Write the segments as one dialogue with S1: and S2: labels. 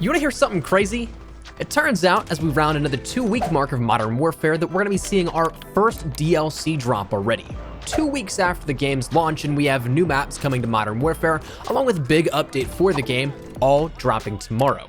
S1: You wanna hear something crazy? It turns out, as we round another 2-week mark of Modern Warfare, that we're gonna be seeing our first DLC drop already. 2 weeks after the game's launch, and we have new maps coming to Modern Warfare, along with a big update for the game, all dropping tomorrow.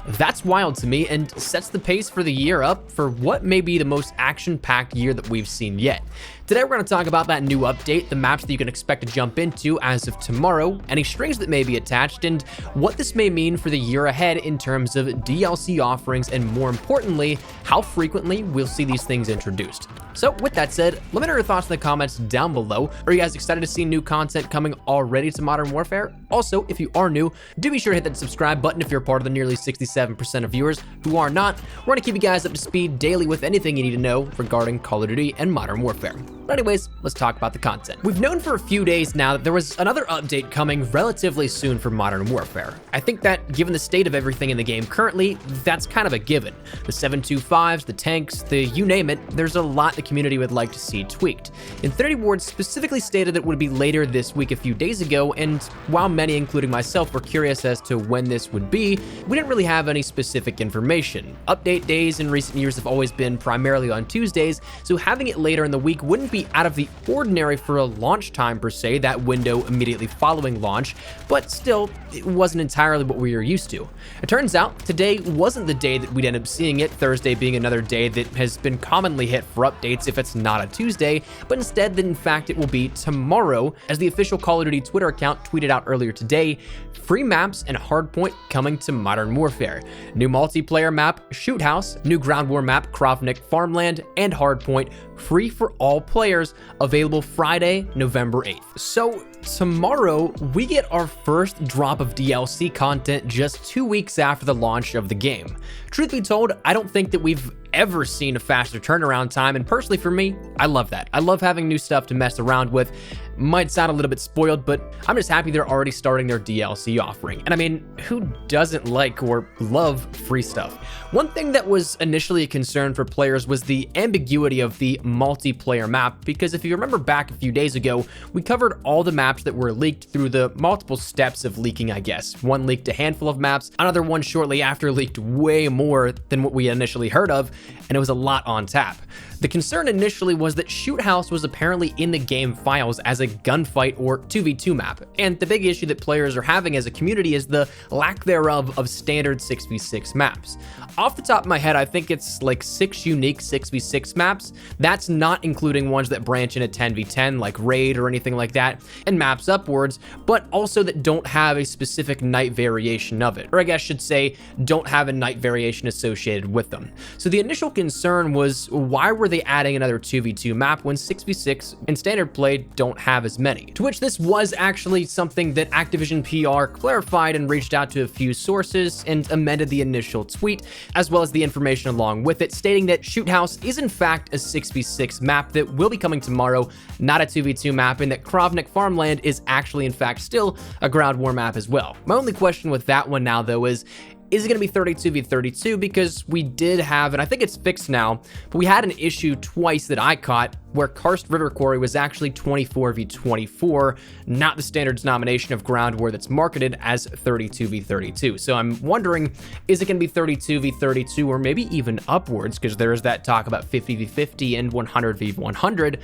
S1: That's wild to me and sets the pace for the year up for what may be the most action-packed year that we've seen yet. Today we're going to talk about that new update, the maps that you can expect to jump into as of tomorrow, any strings that may be attached, and what this may mean for the year ahead in terms of DLC offerings, and more importantly, how frequently we'll see these things introduced. So with that said, let me know your thoughts in the comments down below. Are you guys excited to see new content coming already to Modern Warfare? Also, if you are new, do be sure to hit that subscribe button if you're part of the nearly 67% of viewers who are not. We're going to keep you guys up to speed daily with anything you need to know regarding Call of Duty and Modern Warfare. But anyways, let's talk about the content. We've known for a few days now that there was another update coming relatively soon for Modern Warfare. I think that given the state of everything in the game currently, that's kind of a given. The 725s, the tanks, the you name it, there's a lot the community would like to see tweaked. Infinity Ward specifically stated it would be later this week a few days ago, and while many, including myself, were curious as to when this would be, we didn't really have any specific information. Update days in recent years have always been primarily on Tuesdays, so having it later in the week wouldn't be out of the ordinary for a launch time per se, that window immediately following launch, but still, it wasn't entirely what we were used to. It turns out today wasn't the day that we'd end up seeing it, Thursday being another day that has been commonly hit for updates if it's not a Tuesday, but instead that in fact it will be tomorrow, as the official Call of Duty Twitter account tweeted out earlier today, free maps and hardpoint coming to Modern Warfare. New multiplayer map, Shoot House, new ground war map, Krovnik Farmland, and hardpoint, free for all players, available Friday, November 8th. So tomorrow, we get our first drop of DLC content just 2 weeks after the launch of the game. Truth be told, I don't think that we've ever seen a faster turnaround time, and personally for me, I love that. I love having new stuff to mess around with. Might sound a little bit spoiled, but I'm just happy they're already starting their DLC offering. And I mean, who doesn't like or love free stuff? One thing that was initially a concern for players was the ambiguity of the multiplayer map, because if you remember back a few days ago, we covered all the maps that were leaked through the multiple steps of leaking, I guess. One leaked a handful of maps, another one shortly after leaked way more than what we initially heard of, and it was a lot on tap. The concern initially was that Shoot House was apparently in the game files as a gunfight or 2v2 map, and the big issue that players are having as a community is the lack thereof of standard 6v6 maps. Off the top of my head, I think it's like 6 unique 6v6 maps. That's not including ones that branch into 10v10 like Raid or anything like that, and maps upwards, but also that don't have a specific night variation of it, or I guess I should say don't have a night variation associated with them. So the initial concern was, why were they adding another 2v2 map when 6v6 and standard play don't have as many? To which this was actually something that Activision PR clarified and reached out to a few sources and amended the initial tweet, as well as the information along with it, stating that Shoot House is in fact a 6v6 map that will be coming tomorrow, not a 2v2 map, and that Krovnik Farmland is actually in fact still a ground war map as well. My only question with that one now though is it going to be 32v32? Because we did have, and I think it's fixed now, but we had an issue twice that I caught where Karst River Quarry was actually 24v24, not the standard denomination of ground war that's marketed as 32v32. So I'm wondering, is it going to be 32v32 or maybe even upwards? Because there's that talk about 50v50 and 100v100.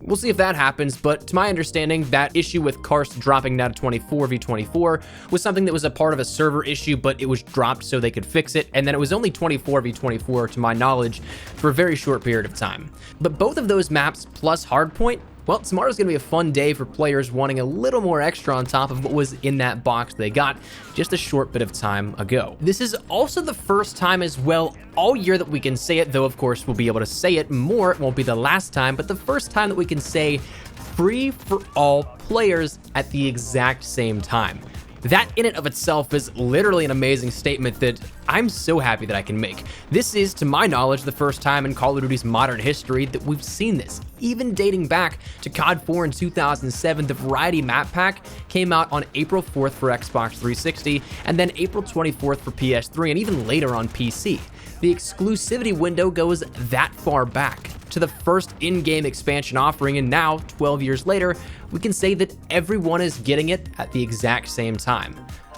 S1: We'll see if that happens, but to my understanding, that issue with Karst dropping down to 24v24 was something that was a part of a server issue, but it was dropped so they could fix it, and then it was only 24v24 to my knowledge for a very short period of time. But both of those maps plus hardpoint, well, tomorrow's going to be a fun day for players wanting a little more extra on top of what was in that box they got just a short bit of time ago. This is also the first time as well all year that we can say it, though of course we'll be able to say it more. It won't be the last time, but the first time that we can say free for all players at the exact same time. That in and of itself is literally an amazing statement that I'm so happy that I can make. This is, to my knowledge, the first time in Call of Duty's modern history that we've seen this. Even dating back to COD 4 in 2007, the Variety Map Pack came out on April 4th for Xbox 360, and then April 24th for PS3, and even later on PC. The exclusivity window goes that far back to the first in-game expansion offering, and now, 12 years later, we can say that everyone is getting it at the exact same time.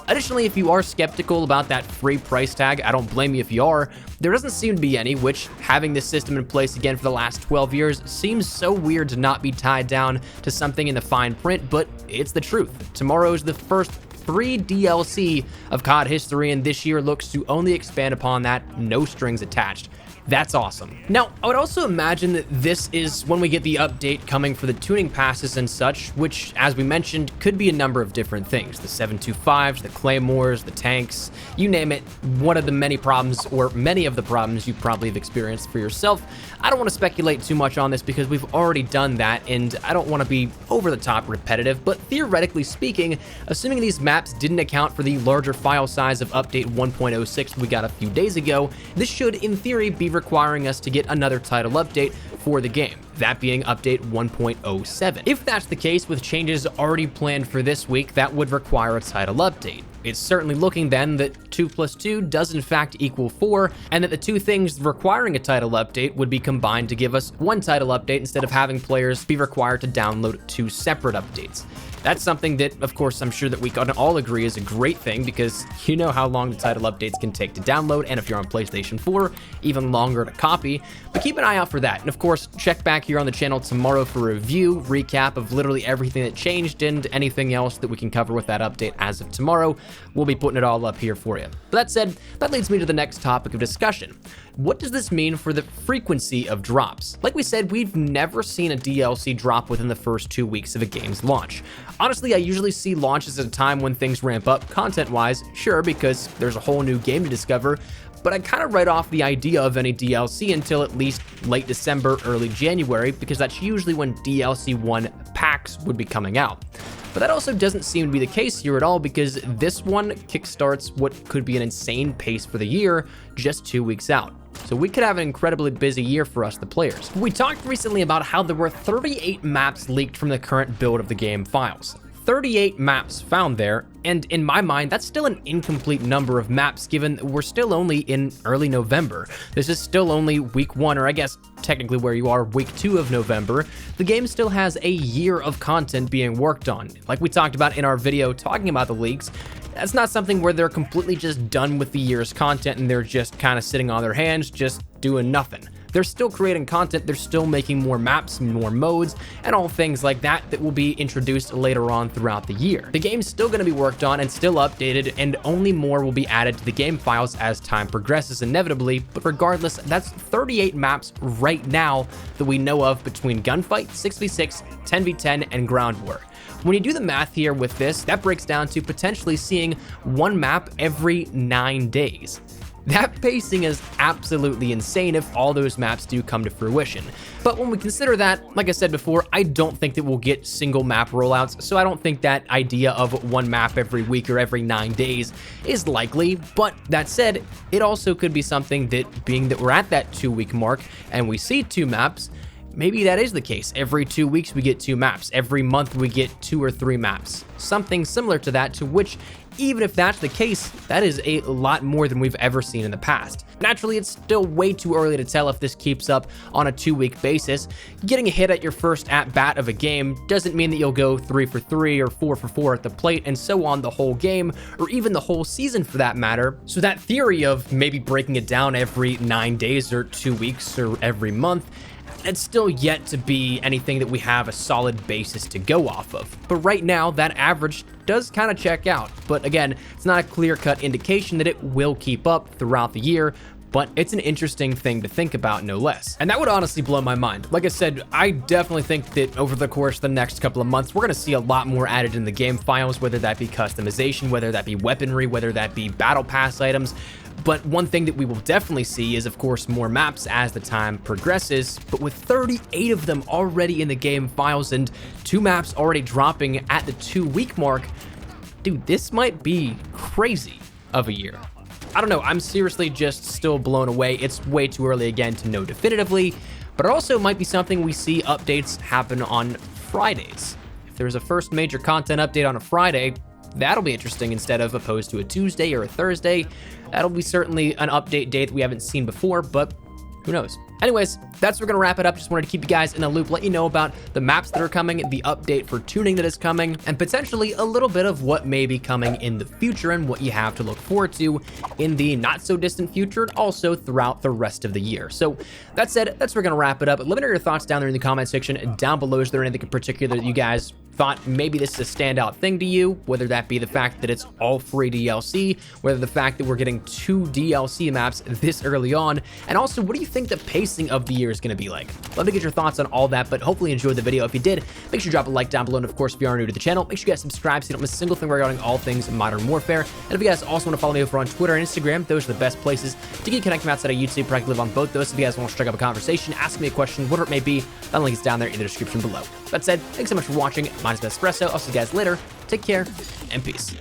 S1: Additionally, if you are skeptical about that free price tag, I don't blame you if you are. There doesn't seem to be any, which, having this system in place again for the last 12 years, seems so weird to not be tied down to something in the fine print, but it's the truth. Tomorrow is the first free DLC of COD history, and this year looks to only expand upon that, no strings attached. That's awesome. Now, I would also imagine that this is when we get the update coming for the tuning passes and such, which, as we mentioned, could be a number of different things. The 725s, the Claymores, the tanks, you name it. One of the many problems, or many of the problems you probably have experienced for yourself. I don't want to speculate too much on this because we've already done that, and I don't want to be over the top repetitive, but theoretically speaking, assuming these maps didn't account for the larger file size of update 1.06 we got a few days ago, this should, in theory, be requiring us to get another title update for the game, that being update 1.07. If that's the case, with changes already planned for this week, that would require a title update. It's certainly looking then that 2 plus 2 does in fact equal 4, and that the two things requiring a title update would be combined to give us one title update instead of having players be required to download two separate updates. That's something that, of course, I'm sure that we can all agree is a great thing, because you know how long the title updates can take to download, and if you're on PlayStation 4, even longer to copy. But keep an eye out for that. And of course, check back here on the channel tomorrow for a review, recap of literally everything that changed and anything else that we can cover with that update as of tomorrow. We'll be putting it all up here for you. But that said, that leads me to the next topic of discussion. What does this mean for the frequency of drops? Like we said, we've never seen a DLC drop within the first 2 weeks of a game's launch. Honestly, I usually see launches at a time when things ramp up content-wise, sure, because there's a whole new game to discover, but I kind of write off the idea of any DLC until at least late December, early January, because that's usually when DLC 1 packs would be coming out. But that also doesn't seem to be the case here at all, because this one kickstarts what could be an insane pace for the year just 2 weeks out. So we could have an incredibly busy year for us, the players. We talked recently about how there were 38 maps leaked from the current build of the game files. 38 maps found there, and in my mind, that's still an incomplete number of maps given we're still only in early November. This is still only week 1, or I guess technically where you are, week 2 of November. The game still has a year of content being worked on. Like we talked about in our video talking about the leaks, that's not something where they're completely just done with the year's content and they're just kind of sitting on their hands, just doing nothing. They're still creating content, they're still making more maps, more modes, and all things like that that will be introduced later on throughout the year. The game's still going to be worked on and still updated, and only more will be added to the game files as time progresses inevitably, but regardless, that's 38 maps right now that we know of between Gunfight, 6v6, 10v10, and Ground War. When you do the math here with this, that breaks down to potentially seeing one map every 9 days. That pacing is absolutely insane if all those maps do come to fruition. But when we consider that, like I said before, I don't think that we'll get single map rollouts, so I don't think that idea of one map every week or every 9 days is likely. But that said, it also could be something that, being that we're at that 2-week mark and we see 2 maps, maybe that is the case. Every 2 weeks we get 2 maps. Every month we get 2 or 3 maps. Something similar to that, to which, even if that's the case, that is a lot more than we've ever seen in the past. Naturally, it's still way too early to tell if this keeps up on a 2-week basis. Getting a hit at your first at-bat of a game doesn't mean that you'll go 3 for 3 or 4 for 4 at the plate and so on the whole game, or even the whole season for that matter. So that theory of maybe breaking it down every 9 days or 2 weeks or every month, it's still yet to be anything that we have a solid basis to go off of. But right now, that average does kind of check out. But again, it's not a clear-cut indication that it will keep up throughout the year, but it's an interesting thing to think about, no less. And that would honestly blow my mind. Like I said, I definitely think that over the course of the next couple of months, we're gonna see a lot more added in the game files, whether that be customization, whether that be weaponry, whether that be battle pass items. But one thing that we will definitely see is, of course, more maps as the time progresses. But with 38 of them already in the game files and 2 maps already dropping at the 2-week mark, dude, this might be crazy of a year. I don't know, I'm seriously just still blown away. It's way too early again to know definitively, but it also might be something we see updates happen on Fridays. If there's a first major content update on a Friday, that'll be interesting instead of opposed to a Tuesday or a Thursday. That'll be certainly an update date that we haven't seen before, but Who knows? Anyways, that's where we're going to wrap it up. Just wanted to keep you guys in the loop, let you know about the maps that are coming, the update for tuning that is coming, and potentially a little bit of what may be coming in the future and what you have to look forward to in the not so distant future and also throughout the rest of the year. So that said, that's where we're going to wrap it up. Let me know your thoughts down there in the comment section down below. Is there anything in particular that you guys thought maybe this is a standout thing to you, whether that be the fact that it's all free DLC, whether the fact that we're getting 2 DLC maps this early on, and also what do you think the pacing of the year is going to be like? Love to get your thoughts on all that, but hopefully you enjoyed the video. If you did, make sure you drop a like down below, and of course, if you are new to the channel, make sure you guys subscribe so you don't miss a single thing regarding all things Modern Warfare. And if you guys also want to follow me over on Twitter and Instagram, those are the best places to get connected outside of YouTube, where I can live on both those. If you guys want to strike up a conversation, ask me a question, whatever it may be, that link is down there in the description below. That said, thanks so much for watching. My name is Espresso. I'll see you guys later. Take care and peace.